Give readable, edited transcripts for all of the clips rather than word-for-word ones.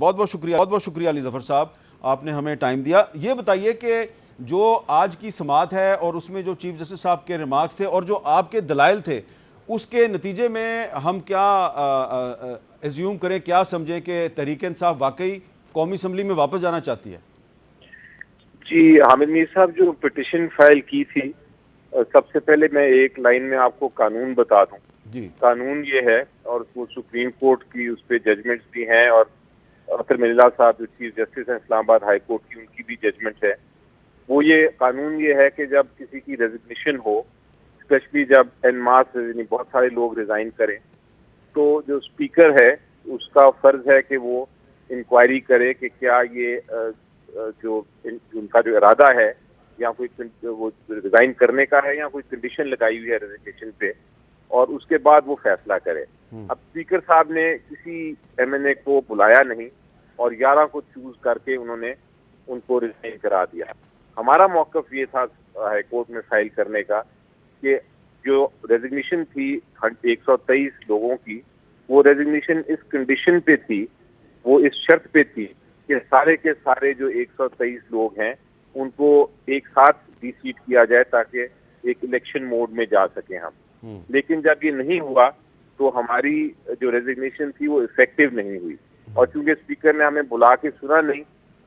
بہت بہت شکریہ علی ظفر صاحب، آپ نے ہمیں ٹائم دیا۔ یہ بتائیے کہ جو آج کی سماعت ہے اور اس میں جو چیف جسٹس صاحب کے ریمارکس تھے اور جو آپ کے دلائل تھے، اس کے نتیجے میں ہم کیا ایزیوم کریں، کیا سمجھیں کہ تحریک انصاف واقعی قومی اسمبلی میں واپس جانا چاہتی ہے؟ جی حامد میر صاحب، جو پٹیشن فائل کی تھی، سب سے پہلے میں ایک لائن میں آپ کو قانون بتا دوں۔ جی، قانون یہ ہے، اور وہ سپریم کورٹ کی اس پہ ججمنٹس بھی ہیں، اور اختر مللہ صاحب جو چیف جسٹس ہیں اسلام آباد ہائی کورٹ کی، ان کی بھی ججمنٹ ہے۔ وہ یہ قانون یہ ہے کہ جب کسی کی ریزگنیشن ہو، اسپیشلی جب ان ماس یعنی بہت سارے لوگ ریزائن کریں، تو جو اسپیکر ہے اس کا فرض ہے کہ وہ انکوائری کرے کہ کیا یہ جو ان کا جو ارادہ ہے یا کوئی وہ ریزائن کرنے کا ہے یا کوئی کنڈیشن لگائی ہوئی ہے ریزگنیشن پہ، اور اس کے بعد وہ فیصلہ کرے۔ اب اسپیکر صاحب نے کسی ایم این اے کو بلایا نہیں اور 11 کو چوز کر کے انہوں نے ان کو ریزائن کرا دیا۔ ہمارا موقف یہ تھا ہائی کورٹ میں فائل کرنے کا کہ جو ریزگنیشن تھی 123 لوگوں کی، وہ ریزگنیشن اس کنڈیشن پہ تھی، وہ اس شرط پہ تھی کہ سارے کے سارے جو 123 لوگ ہیں ان کو ایک ساتھ ڈی سیٹ کیا جائے تاکہ ایک الیکشن موڈ میں جا سکیں ہم۔ لیکن جب یہ نہیں ہوا تو ہماری جو ریزگنیشن تھی وہ افیکٹو نہیں ہوئی، اور چونکہ اسپیکر نے ہمیں بلا کے سنا نہیں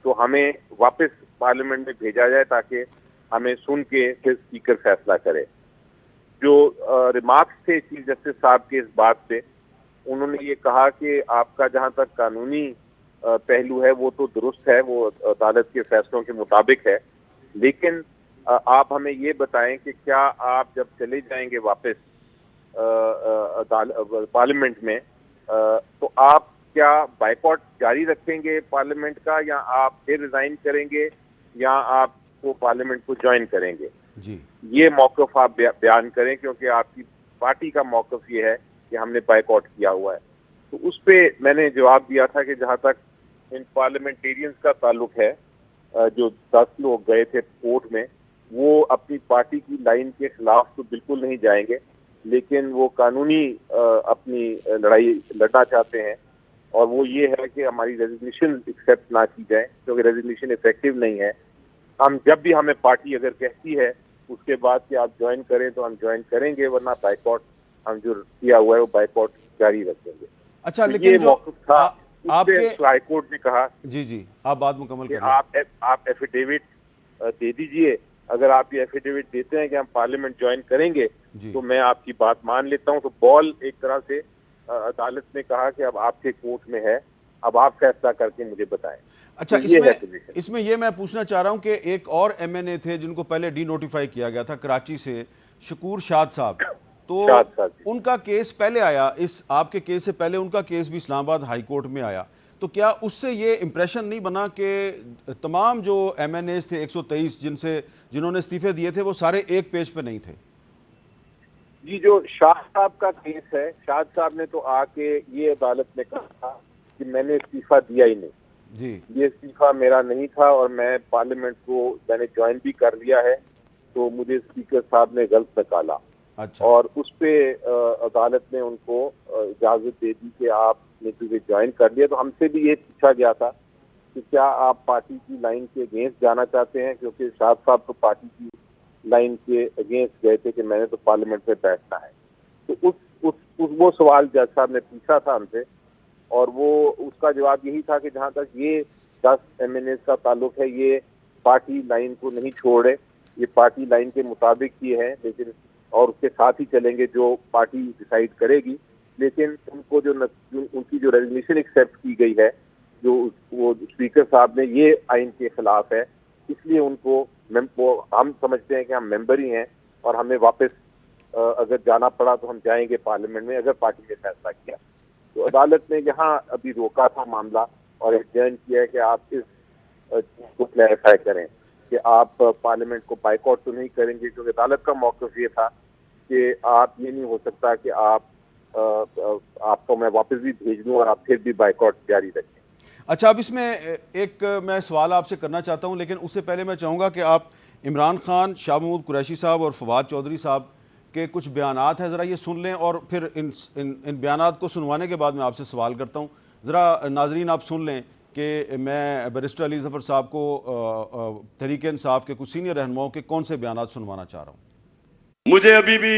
تو ہمیں واپس پارلیمنٹ میں بھیجا جائے تاکہ ہمیں سن کے پھر اسپیکر فیصلہ کرے۔ جو ریمارکس تھے چیف جسٹس صاحب کے اس بات پہ، انہوں نے یہ کہا کہ آپ کا جہاں تک قانونی پہلو ہے وہ تو درست ہے، وہ عدالت کے فیصلوں کے مطابق ہے، لیکن آپ ہمیں یہ بتائیں کہ کیا آپ جب چلے جائیں گے واپس پارلیمنٹ میں تو آپ کیا بائیکاٹ جاری رکھیں گے پارلیمنٹ کا، یا آپ پھر ریزائن کریں گے، یا آپ کو پارلیمنٹ کو جوائن کریں گے؟ جی، یہ موقف آپ بیان کریں، کیونکہ آپ کی پارٹی کا موقف یہ ہے کہ ہم نے بائیکاٹ کیا ہوا ہے۔ تو اس پہ میں نے جواب دیا تھا کہ جہاں تک ان پارلیمنٹیرینز کا تعلق ہے، جو 10 لوگ گئے تھے کورٹ میں، وہ اپنی پارٹی کی لائن کے خلاف تو بالکل نہیں جائیں گے، لیکن وہ قانونی اپنی لڑائی لڑنا چاہتے ہیں، اور وہ یہ ہے کہ ہماری ریزگنیشن ایکسیپٹ نہ کی جائے، کیونکہ ریزگنیشن افیکٹو نہیں ہے۔ ہم جب بھی ہمیں پارٹی اگر کہتی ہے اس کے بعد کہ آپ جوائن کریں تو ہم جوائن کریں گے، ورنہ بائیکاٹ ہم جو کیا ہوا ہے وہ بائیکاٹ جاری رکھیں گے۔ اچھا، تو لیکن یہ جو موقف تھا۔ آپ کے ہائی کورٹ نے کہا جی آپ بات مکمل کہ کریں۔ آپ ایفیڈیوٹ دے دیجئے، اگر آپ یہ ایفیڈیوٹ دیتے ہیں کہ ہم پارلیمنٹ جوائن کریں گے تو میں آپ کی بات مان لیتا ہوں۔ تو بال ایک طرح سے عدالت نے کہا کہ اب آپ کے کورٹ میں ہے، اب آپ فیصلہ کر کے مجھے بتائیں۔ اچھا، اس میں یہ میں پوچھنا چاہ رہا ہوں کہ ایک اور ایم این اے تھے جن کو پہلے ڈی نوٹیفائی کیا گیا تھا کراچی سے، شکور شاد صاحب، تو ان کا کیس پہلے آیا، اس آپ کے کیس سے پہلے ان کا کیس بھی اسلام آباد ہائی کورٹ میں آیا، تو کیا اس سے یہ امپریشن نہیں بنا کہ تمام جو ایم این ایز تھے 123 جنہوں نے استعفے دیے تھے وہ سارے ایک پیج پہ نہیں تھے؟ جی، جو شاہ صاحب کا کیس ہے، شاہ صاحب نے تو آ کے یہ عدالت نے کہا تھا کہ میں نے استعفیٰ دیا ہی نہیں، جی، یہ استعفیٰ میرا نہیں تھا، اور میں پارلیمنٹ کو میں نے جوائن بھی کر لیا ہے، تو مجھے اسپیکر صاحب نے غلط نکالا۔ اچھا، اور اس پہ عدالت نے ان کو اجازت دے دی کہ آپ نے تجھے جوائن کر لیا۔ تو ہم سے بھی یہ پوچھا گیا تھا کہ کیا آپ پارٹی کی لائن کے اگینسٹ جانا چاہتے ہیں، کیونکہ شاہد صاحب تو پارٹی کی لائن کے اگینسٹ گئے تھے کہ میں نے تو پارلیمنٹ میں بیٹھنا ہے۔ تو وہ سوال جج صاحب نے پوچھا تھا ہم سے، اور وہ اس کا جواب یہی تھا کہ جہاں تک یہ 10 ایم این ایز کا تعلق ہے، یہ پارٹی لائن کو نہیں چھوڑے، یہ پارٹی لائن کے مطابق ہی ہے، لیکن اور اس کے ساتھ ہی چلیں گے جو پارٹی ڈیسائیڈ کرے گی، لیکن ان کو ان کی جو ریزولوشن ایکسیپٹ کی گئی ہے، جو وہ اسپیکر صاحب نے، یہ آئین کے خلاف ہے، اس لیے ان کو ہم سمجھتے ہیں کہ ہم ممبر ہی ہیں، اور ہمیں واپس اگر جانا پڑا تو ہم جائیں گے پارلیمنٹ میں اگر پارٹی نے فیصلہ کیا۔ تو عدالت نے یہاں ابھی روکا تھا معاملہ اور ایڈجرن کیا ہے کہ آپ اس چیز کو کلیریفائی کریں کہ آپ پارلیمنٹ کو بائیکاٹ تو نہیں کریں گے، کیونکہ عدالت کا موقف یہ تھا کہ آپ یہ نہیں ہو سکتا کہ آپ کو میں واپس بھی بھیج دوں اور آپ پھر بھی بائیکاٹ جاری رکھیں۔ اچھا، اب اس میں ایک میں سوال آپ سے کرنا چاہتا ہوں، لیکن اس سے پہلے میں چاہوں گا کہ آپ عمران خان، شاہ محمود قریشی صاحب اور فواد چودھری صاحب کے کچھ بیانات ہیں، ذرا یہ سن لیں، اور پھر ان بیانات کو سنوانے کے بعد میں آپ سے سوال کرتا ہوں۔ ذرا ناظرین آپ سن لیں کہ میں بیرسٹر علی ظفر صاحب کو تحریک انصاف کے کچھ سینئر رہنماؤں کے کون سے بیانات سنوانا چاہ رہا ہوں۔ مجھے ابھی بھی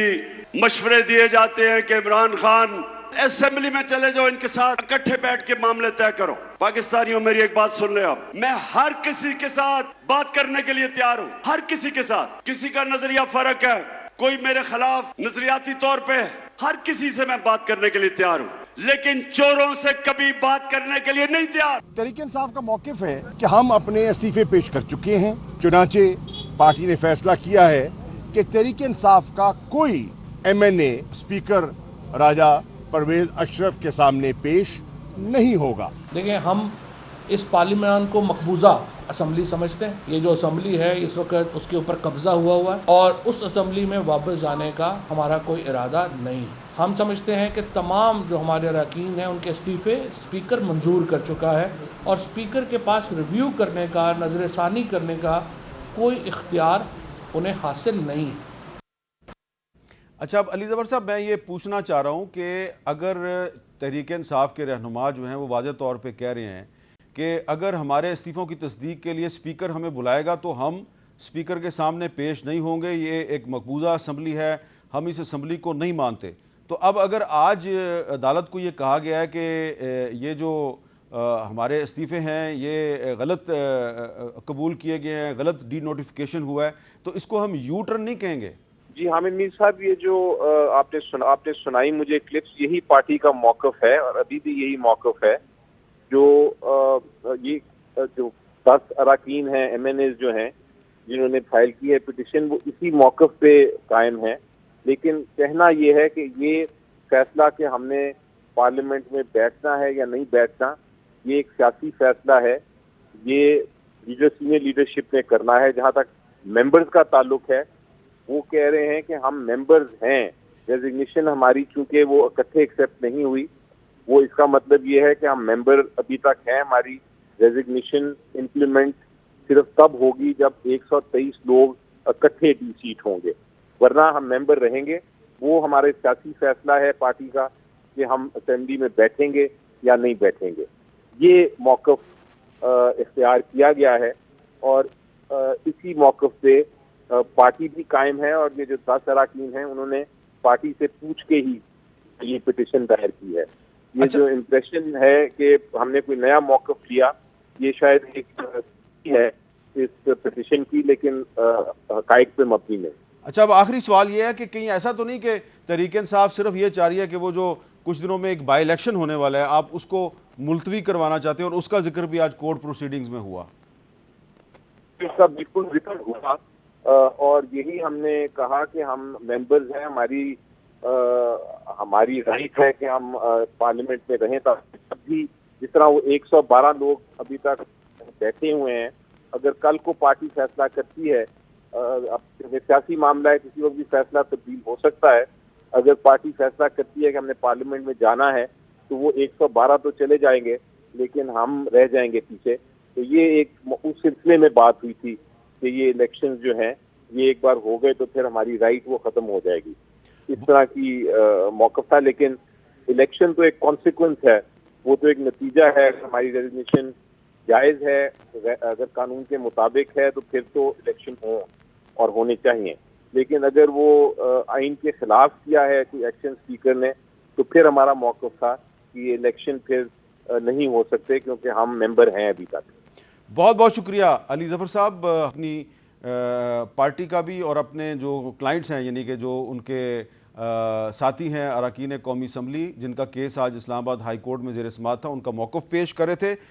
مشورے دیے جاتے ہیں کہ عمران خان اسمبلی میں چلے جاؤ، ان کے ساتھ اکٹھے بیٹھ کے معاملے طے کرو۔ پاکستانیوں میری ایک بات سن لیں آپ، میں ہر کسی کے ساتھ بات کرنے کے لیے تیار ہوں، ہر کسی کے ساتھ۔ کسی کا نظریہ فرق ہے، کوئی میرے خلاف نظریاتی طور پہ، ہر کسی سے میں بات کرنے کے لیے تیار ہوں، لیکن چوروں سے کبھی بات کرنے کے لیے نہیں تیار۔ تحریک انصاف کا موقف ہے کہ ہم اپنے استعفے پیش کر چکے ہیں، چنانچہ پارٹی نے فیصلہ کیا ہے کہ تحریک انصاف کا کوئی ایم این اے اسپیکر راجہ پرویز اشرف کے سامنے پیش نہیں ہوگا۔ دیکھیں، ہم اس پارلیمان کو مقبوضہ اسمبلی سمجھتے ہیں۔ یہ جو اسمبلی ہے اس وقت اس کے اوپر قبضہ ہوا ہے، اور اس اسمبلی میں واپس جانے کا ہمارا کوئی ارادہ نہیں۔ ہم سمجھتے ہیں کہ تمام جو ہمارے اراکین ہیں ان کے استعفے اسپیکر منظور کر چکا ہے، اور اسپیکر کے پاس ریویو کرنے کا، نظر ثانی کرنے کا کوئی اختیار انہیں حاصل نہیں۔ اچھا، اب علی ظفر صاحب میں یہ پوچھنا چاہ رہا ہوں کہ اگر تحریک انصاف کے رہنما جو ہیں وہ واضح طور پہ کہہ رہے ہیں کہ اگر ہمارے استعفوں کی تصدیق کے لیے اسپیکر ہمیں بلائے گا تو ہم اسپیکر کے سامنے پیش نہیں ہوں گے، یہ ایک مقبوضہ اسمبلی ہے، ہم اس اسمبلی کو نہیں مانتے، تو اب اگر آج عدالت کو یہ کہا گیا ہے کہ یہ جو ہمارے استعفے ہیں یہ غلط قبول کیے گئے ہیں، غلط ڈی نوٹیفیکیشن ہوا ہے، تو اس کو ہم یو ٹرن نہیں کہیں گے؟ جی حامد میر صاحب، یہ جو آپ نے سنائی مجھے کلپس، یہی پارٹی کا موقف ہے اور ابھی بھی یہی موقف ہے۔ جو یہ جو 10 اراکین ہیں، ایم این ایز جو ہیں جنہوں نے فائل کی ہے پٹیشن، وہ اسی موقف پہ قائم ہیں۔ لیکن کہنا یہ ہے کہ یہ فیصلہ کہ ہم نے پارلیمنٹ میں بیٹھنا ہے یا نہیں بیٹھنا، یہ ایک سیاسی فیصلہ ہے، یہ سینئر لیڈرشپ نے کرنا ہے۔ جہاں تک ممبرز کا تعلق ہے، وہ کہہ رہے ہیں کہ ہم ممبرز ہیں، ریزگنیشن ہماری چونکہ وہ اکٹھے ایکسیپٹ نہیں ہوئی، وہ اس کا مطلب یہ ہے کہ ہم ممبر ابھی تک ہیں۔ ہماری ریزگنیشن امپلیمنٹ صرف تب ہوگی جب 123 لوگ اکٹھے ڈی سیٹ ہوں گے، ورنہ ہم ممبر رہیں گے۔ وہ ہمارے سیاسی فیصلہ ہے پارٹی کا کہ ہم اسمبلی میں بیٹھیں گے یا نہیں بیٹھیں گے۔ یہ موقف اختیار کیا گیا ہے اور اسی موقف پہ پارٹی بھی قائم ہے، اور یہ جو 10 اراکین ہیں انہوں نے پارٹی سے پوچھ کے ہی یہ پٹیشن دائر کی ہے۔ یہ جو امپریشن ہے کہ ہم نے کوئی نیا موقف لیا، یہ شاید ایک ہے اس پٹیشن کی، لیکن حقائق پہ مبنی نہیں۔ اچھا، اب آخری سوال یہ ہے کہ کہیں ایسا تو نہیں کہ تحریک انصاف صرف یہ چاہ رہی ہے کہ وہ جو کچھ دنوں میں ایک بائی الیکشن ہونے والا ہے آپ اس کو ملتوی کروانا چاہتے ہیں، اور اس کا ذکر بھی آج کورٹ پروسیڈنگز میں ہوا؟ اس کا بالکل ذکر ہوا، اور یہی ہم نے کہا کہ ہم ممبرز ہیں، ہماری رائٹ ہے کہ ہم پارلیمنٹ میں رہیں، تب بھی جس طرح وہ 112 لوگ ابھی تک بیٹھے ہوئے ہیں، اگر کل کو پارٹی فیصلہ کرتی ہے، اب سیاسی معاملہ ہے، کسی وقت بھی فیصلہ تبدیل ہو سکتا ہے، اگر پارٹی فیصلہ کرتی ہے کہ ہم نے پارلیمنٹ میں جانا ہے تو وہ 112 تو چلے جائیں گے لیکن ہم رہ جائیں گے پیچھے۔ تو یہ ایک اس سلسلے میں بات ہوئی تھی کہ یہ الیکشنز جو ہیں یہ ایک بار ہو گئے تو پھر ہماری رائٹ وہ ختم ہو جائے گی، اس طرح کی موقف تھا۔ لیکن الیکشن تو ایک کانسیکوینس ہے، وہ تو ایک نتیجہ ہے۔ ہماری ریزگنیشن جائز ہے، اگر قانون کے مطابق ہے تو پھر تو الیکشن ہوں اور ہونے چاہیے، لیکن اگر وہ آئین کے خلاف کیا ہے کوئی ایکشن اسپیکر نے، تو پھر ہمارا موقف تھا کہ یہ الیکشن پھر نہیں ہو سکتے کیونکہ ہم ممبر ہیں ابھی تک۔ بہت بہت شکریہ علی ظفر صاحب، اپنی پارٹی کا بھی اور اپنے جو کلائنٹس ہیں یعنی کہ جو ان کے ساتھی ہیں اراکین قومی اسمبلی جن کا کیس آج اسلام آباد ہائی کورٹ میں زیر سماعت تھا، ان کا موقف پیش کر رہے تھے۔